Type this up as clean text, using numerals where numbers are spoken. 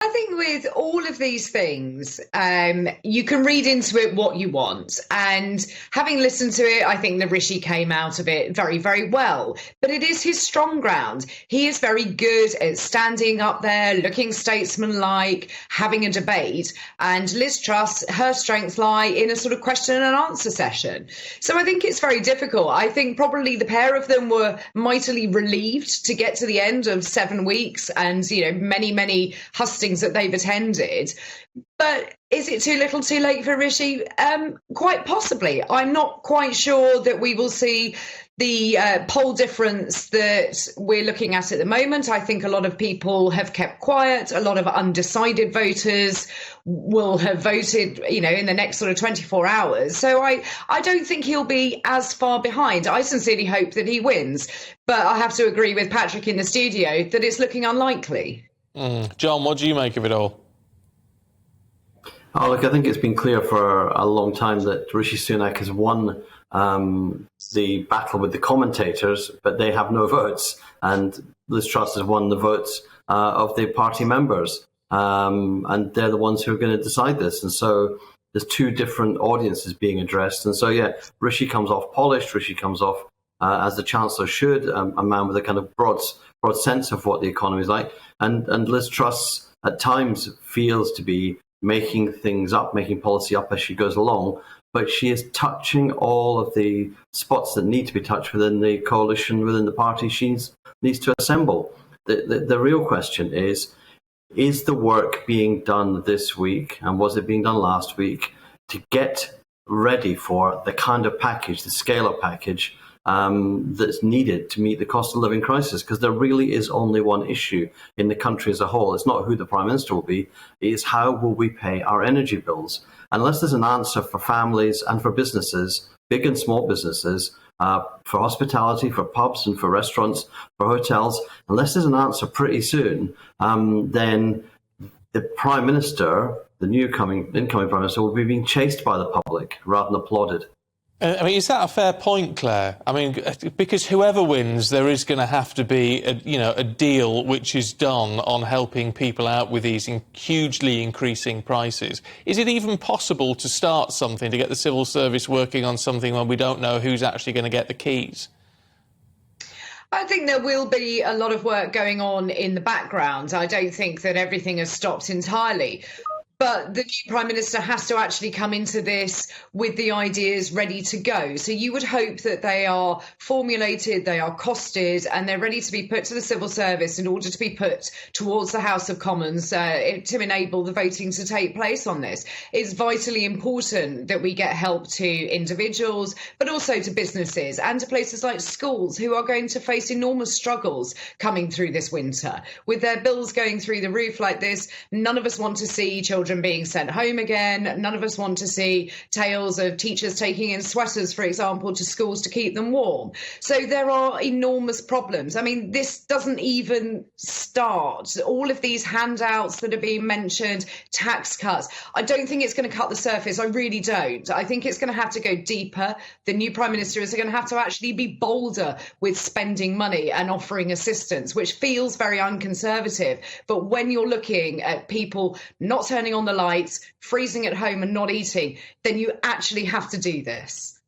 I think with all of these things, you can read into it what you want. And having listened to it, I think that Rishi came out of it very, very well. But it is his strong ground. He is very good at standing up there, looking statesmanlike, having a debate. And Liz Truss, her strengths lie in a sort of question and answer session. So I think it's very difficult. I think probably the pair of them were mightily relieved to get to the end of 7 weeks and, many, many hustings that they've attended. But is it too little too late for Rishi? Quite possibly. I'm not quite sure that we will see the poll difference that we're looking at the moment. I think a lot of people have kept quiet. A lot of undecided voters will have voted, in the next sort of 24 hours. So I don't think he'll be as far behind. I sincerely hope that he wins. But I have to agree with Patrick in the studio that it's looking unlikely. John, what do you make of it all? Oh, look, I think it's been clear for a long time that Rishi Sunak has won the battle with the commentators, but they have no votes. And Liz Truss has won the votes of the party members. And they're the ones who are going to decide this. And so there's two different audiences being addressed. And so, Rishi comes off polished. Rishi comes off as the Chancellor should, a man with a kind of broad sense of what the economy is like. And Liz Truss at times feels to be making things up, making policy up as she goes along, but she is touching all of the spots that need to be touched within the coalition, within the party she needs to assemble. The real question is the work being done this week, and was it being done last week, to get ready for the kind of package, the scale of package that's needed to meet the cost of living crisis? Because there really is only one issue in the country as a whole. It's not who the Prime Minister will be, it's how will we pay our energy bills. Unless there's an answer for families and for businesses, big and small businesses, for hospitality, for pubs and for restaurants, for hotels, unless there's an answer pretty soon, then the Prime Minister, the incoming Prime Minister, will be being chased by the public rather than applauded. Is that a fair point, Claire? Because whoever wins, there is going to have to be a deal which is done on helping people out with these hugely increasing prices. Is it even possible to start something, to get the civil service working on something when we don't know who's actually going to get the keys? I think there will be a lot of work going on in the background. I don't think that everything has stopped entirely. But the new Prime Minister has to actually come into this with the ideas ready to go. So you would hope that they are formulated, they are costed, and they're ready to be put to the civil service in order to be put towards the House of Commons to enable the voting to take place on this. It's vitally important that we get help to individuals, but also to businesses and to places like schools who are going to face enormous struggles coming through this winter. With their bills going through the roof like this, none of us want to see children being sent home again. None of us want to see tales of teachers taking in sweaters, for example, to schools to keep them warm. So there are enormous problems. This doesn't even start. All of these handouts that are being mentioned, tax cuts, I don't think it's going to cut the surface. I really don't. I think it's going to have to go deeper. The new Prime Minister is going to have to actually be bolder with spending money and offering assistance, which feels very unconservative. But when you're looking at people not turning on the lights, freezing at home and not eating, then you actually have to do this.